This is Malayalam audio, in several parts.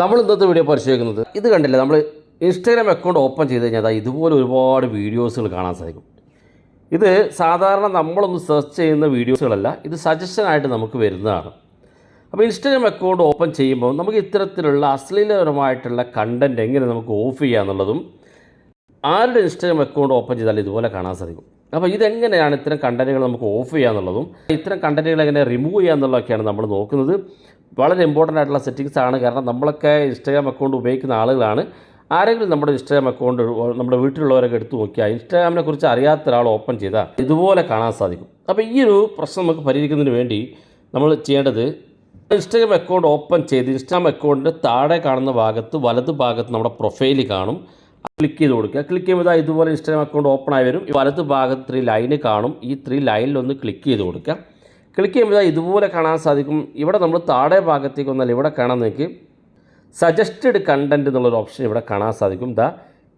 നമ്മൾ ഇന്നത്തെ വീഡിയോ പരിശോധിക്കുന്നത് ഇത് കണ്ടില്ലേ, നമ്മൾ ഇൻസ്റ്റാഗ്രാം അക്കൗണ്ട് ഓപ്പൺ ചെയ്ത് കഴിഞ്ഞാൽ ഇതുപോലെ ഒരുപാട് വീഡിയോസുകൾ കാണാൻ സാധിക്കും. ഇത് സാധാരണ നമ്മളൊന്ന് സെർച്ച് ചെയ്യുന്ന വീഡിയോസുകളല്ല, ഇത് സജഷനായിട്ട് നമുക്ക് വരുന്നതാണ്. അപ്പോൾ ഇൻസ്റ്റാഗ്രാം അക്കൗണ്ട് ഓപ്പൺ ചെയ്യുമ്പോൾ നമുക്ക് ഇത്തരത്തിലുള്ള അശ്ലീലപരമായിട്ടുള്ള കണ്ടൻറ്റ് എങ്ങനെ നമുക്ക് ഓഫ് ചെയ്യുക എന്നുള്ളതും, ആരുടെ ഇൻസ്റ്റാഗ്രാം അക്കൗണ്ട് ഓപ്പൺ ചെയ്താൽ ഇതുപോലെ കാണാൻ സാധിക്കും. അപ്പോൾ ഇതെങ്ങനെയാണ് ഇത്തരം കണ്ടൻറ്റുകൾ നമുക്ക് ഓഫ് ചെയ്യുക എന്നുള്ളതും ഇത്തരം കണ്ടൻറ്റുകൾ എങ്ങനെ റിമൂവ് ചെയ്യുക എന്നുള്ളതൊക്കെയാണ് നമ്മൾ നോക്കുന്നത്. വളരെ ഇമ്പോർട്ടൻ്റ് ആയിട്ടുള്ള സെറ്റിങ്സ് ആണ്. കാരണം നമ്മളൊക്കെ ഇൻസ്റ്റാഗ്രാം അക്കൗണ്ട് ഉപയോഗിക്കുന്ന ആളുകളാണ്. ആരെങ്കിലും നമ്മുടെ ഇൻസ്റ്റാഗ്രാം അക്കൗണ്ട് നമ്മുടെ വീട്ടിലുള്ളവരൊക്കെ എടുത്തു നോക്കിയാൽ ഇൻസ്റ്റാഗ്രാമിനെ കുറിച്ച് അറിയാത്ത ഒരാൾ ഓപ്പൺ ചെയ്താൽ ഇതുപോലെ കാണാൻ സാധിക്കും. അപ്പോൾ ഈ ഒരു പ്രശ്നം നമുക്ക് പരിഹരിക്കുന്നതിന് വേണ്ടി നമ്മൾ ചെയ്യേണ്ടത്, ഇൻസ്റ്റാഗ്രാം അക്കൗണ്ട് ഓപ്പൺ ചെയ്ത് ഇൻസ്റ്റാഗ്രാം അക്കൗണ്ടിൻ്റെ താഴെ കാണുന്ന ഭാഗത്ത് വലത് ഭാഗത്ത് നമ്മുടെ പ്രൊഫൈൽ കാണും. ക്ലിക്ക് ചെയ്ത് കൊടുക്കുക. ക്ലിക്ക് ചെയ്യുമ്പോൾ ഇതുപോലെ ഇൻസ്റ്റാഗ്രാം അക്കൗണ്ട് ഓപ്പൺ ആയി വരും. വലത് ഭാഗത്ത് 3 ലൈന് കാണും. ഈ 3 ലൈനിലൊന്ന് ക്ലിക്ക് ചെയ്ത് കൊടുക്കുക. ക്ലിക്ക് ചെയ്യുമ്പോൾ ഇതുപോലെ കാണാൻ സാധിക്കും. ഇവിടെ നമ്മൾ താഴെ ഭാഗത്തേക്ക് വന്നാൽ ഇവിടെ കാണാൻ നിങ്ങൾക്ക് സജസ്റ്റഡ് കണ്ടൻറ്റ് എന്നുള്ളൊരു ഓപ്ഷൻ ഇവിടെ കാണാൻ സാധിക്കും.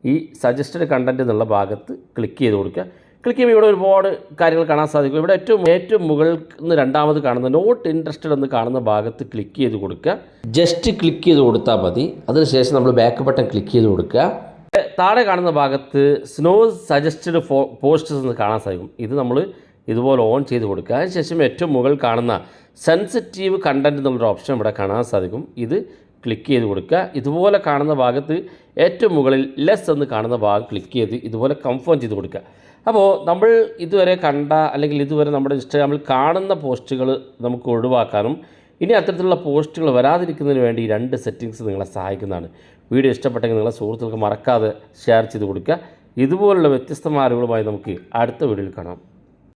ഈ സജസ്റ്റഡ് കണ്ടൻറ്റ് എന്നുള്ള ഭാഗത്ത് ക്ലിക്ക് ചെയ്ത് കൊടുക്കുക. ക്ലിക്ക് ചെയ്യുമ്പോൾ ഇവിടെ ഒരുപാട് കാര്യങ്ങൾ കാണാൻ സാധിക്കും. ഇവിടെ ഏറ്റവും മുകളിൽ നിന്ന് രണ്ടാമത് കാണുന്ന നോട്ട് ഇൻട്രസ്റ്റഡ് എന്ന് കാണുന്ന ഭാഗത്ത് ക്ലിക്ക് ചെയ്ത് കൊടുക്കുക. ജസ്റ്റ് ക്ലിക്ക് ചെയ്ത് കൊടുത്താൽ മതി. അതിനുശേഷം നമ്മൾ ബാക്ക് ബട്ടൺ ക്ലിക്ക് ചെയ്ത് കൊടുക്കുക. താഴെ കാണുന്ന ഭാഗത്ത് സ്നോ സജസ്റ്റഡ് പോസ്റ്റേഴ്സ് എന്ന് കാണാൻ സാധിക്കും. ഇത് നമ്മൾ ഇതുപോലെ ഓൺ ചെയ്ത് കൊടുക്കുക. അതിനുശേഷം ഏറ്റവും മുകളിൽ കാണുന്ന സെൻസിറ്റീവ് കണ്ടൻറ്റ് എന്നുള്ളൊരു ഓപ്ഷൻ ഇവിടെ കാണാൻ സാധിക്കും. ഇത് ക്ലിക്ക് ചെയ്ത് കൊടുക്കുക. ഇതുപോലെ കാണുന്ന ഭാഗത്ത് ഏറ്റവും മുകളിൽ ലെസ് എന്ന് കാണുന്ന ഭാഗം ക്ലിക്ക് ചെയ്ത് ഇതുപോലെ കൺഫേം ചെയ്ത് കൊടുക്കുക. അപ്പോൾ നമ്മൾ ഇതുവരെ കണ്ട അല്ലെങ്കിൽ ഇതുവരെ നമ്മുടെ ഇൻസ്റ്റാഗ്രാമിൽ കാണുന്ന പോസ്റ്റുകൾ നമുക്ക് ഒഴിവാക്കാനും ഇനി അത്തരത്തിലുള്ള പോസ്റ്റുകൾ വരാതിരിക്കുന്നതിന് വേണ്ടി 2 സെറ്റിങ്സ് നിങ്ങളെ സഹായിക്കുന്നതാണ്. വീഡിയോ ഇഷ്ടപ്പെട്ടെങ്കിൽ നിങ്ങളെ സുഹൃത്തുക്കൾക്ക് മറക്കാതെ ഷെയർ ചെയ്ത് കൊടുക്കുക. ഇതുപോലുള്ള വ്യത്യസ്തമായ അറിവുകളുമായി നമുക്ക് അടുത്ത വീഡിയോയിൽ കാണാം.